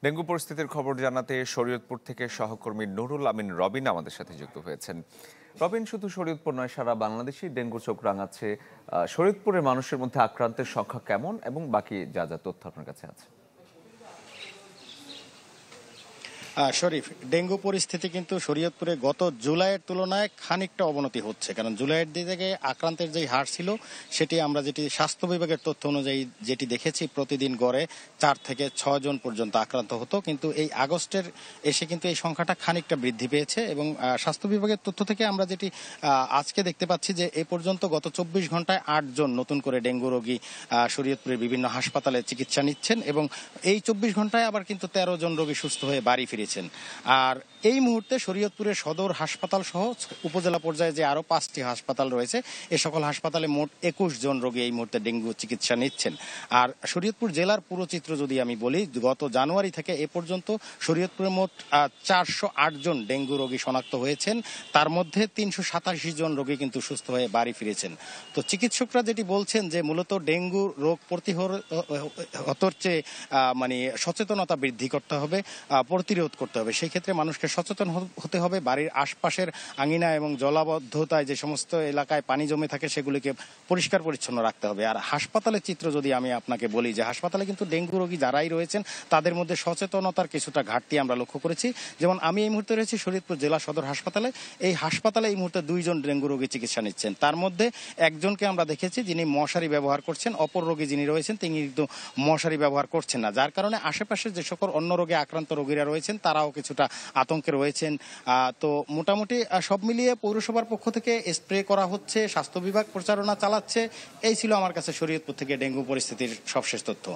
Dengue পরিস্থিতির খবর জানাতে শরীয়তপুর থেকে সহকর্মী নুরুল আমিন রবিন আমাদের সাথে যুক্ত হয়েছেন। রবিন, শুধু শরীয়তপুর নয়, সারা বাংলাদেশেই ডেঙ্গু চোখ রাঙাচ্ছে। শরীয়তপুরের মানুষের মধ্যে আক্রান্তের সংখ্যা কেমন এবং বাকি যা যা তথ্য আপনার কাছে আছে? শরীফ, ডেঙ্গু পরিস্থিতি কিন্তু শরীয়তপুরে গত জুলাইয়ের তুলনায় খানিকটা অবনতি হচ্ছে, কারণ জুলাইয়ের দিকে আক্রান্তের যে হার ছিল সেটি আমরা যেটি স্বাস্থ্য বিভাগের তথ্য অনুযায়ী যেটি দেখেছি, প্রতিদিন গড়ে 4 থেকে 6 জন পর্যন্ত আক্রান্ত হতো। কিন্তু এই আগস্টের এসে কিন্তু এই সংখ্যাটা খানিকটা বৃদ্ধি পেয়েছে এবং স্বাস্থ্য বিভাগের তথ্য থেকে আমরা যেটি আজকে দেখতে পাচ্ছি যে এ পর্যন্ত গত 24 ঘন্টায় 8 জন নতুন করে ডেঙ্গু রোগী শরীয়তপুরের বিভিন্ন হাসপাতালে চিকিৎসা নিচ্ছেন এবং এই 24 ঘন্টায় আবার কিন্তু 13 জন রোগী সুস্থ হয়ে বাড়ি ফিরেছেন। আর এই মুহূর্তে শরীয়তপুরের সদর হাসপাতাল সহ উপজেলা পর্যায়ে যে আরো 5টি হাসপাতাল রয়েছে, এ সকল হাসপাতালে মোট 21 জন রোগী এই মুহূর্তে ডেঙ্গু চিকিৎসা নিচ্ছেন। আর শরীয়তপুর জেলার পুরো চিত্র যদি আমি বলি, গত জানুয়ারি থেকে এ পর্যন্ত শরীয়তপুরে মোট 408 জন ডেঙ্গু রোগী শনাক্ত হয়েছেন। তার মধ্যে 387 জন রোগী কিন্তু সুস্থ হয়ে বাড়ি ফিরেছেন। তো চিকিৎসকরা যেটি বলছেন যে মূলত ডেঙ্গু রোগ প্রতিহতর চেয়ে মানে সচেতনতা বৃদ্ধি করতে হবে, প্রতিরোধ করতে হবে। সেই ক্ষেত্রে মানুষকে সচেতন হতে হবে। বাড়ির আশপাশের আঙিনা এবং জলাবদ্ধতায় যে সমস্ত এলাকায় পানি জমে থাকে সেগুলিকে পরিষ্কার পরিচ্ছন্ন রাখতে হবে। আর হাসপাতালের চিত্র যদি আমি আপনাকে বলি, যে হাসপাতালে কিন্তু ডেঙ্গু রোগী যারাই রয়েছেন তাদের মধ্যে সচেতনতার কিছুটা ঘাটতি আমরা লক্ষ্য করেছি। যেমন আমি এই মুহূর্তে রয়েছি শরীয়তপুর জেলা সদর হাসপাতালে। এই হাসপাতালে এই মুহূর্তে 2 জন ডেঙ্গু রোগী চিকিৎসা নিচ্ছেন। তার মধ্যে একজনকে আমরা দেখেছি যিনি মশারি ব্যবহার করছেন, অপর রোগী যিনি রয়েছেন তিনি কিন্তু মশারি ব্যবহার করছেন না, যার কারণে আশেপাশে যে সকল অন্য রোগে আক্রান্ত রোগীরা রয়েছেন তারাও কিছুটা আতঙ্কে রয়েছেন। তো মোটামুটি সব মিলিয়ে পৌরসভার পক্ষ থেকে স্প্রে করা হচ্ছে, স্বাস্থ্য বিভাগ প্রচারণা চালাচ্ছে। এই ছিল আমার কাছে শরীয়তপুর থেকে ডেঙ্গু পরিস্থিতির সবশেষ তথ্য।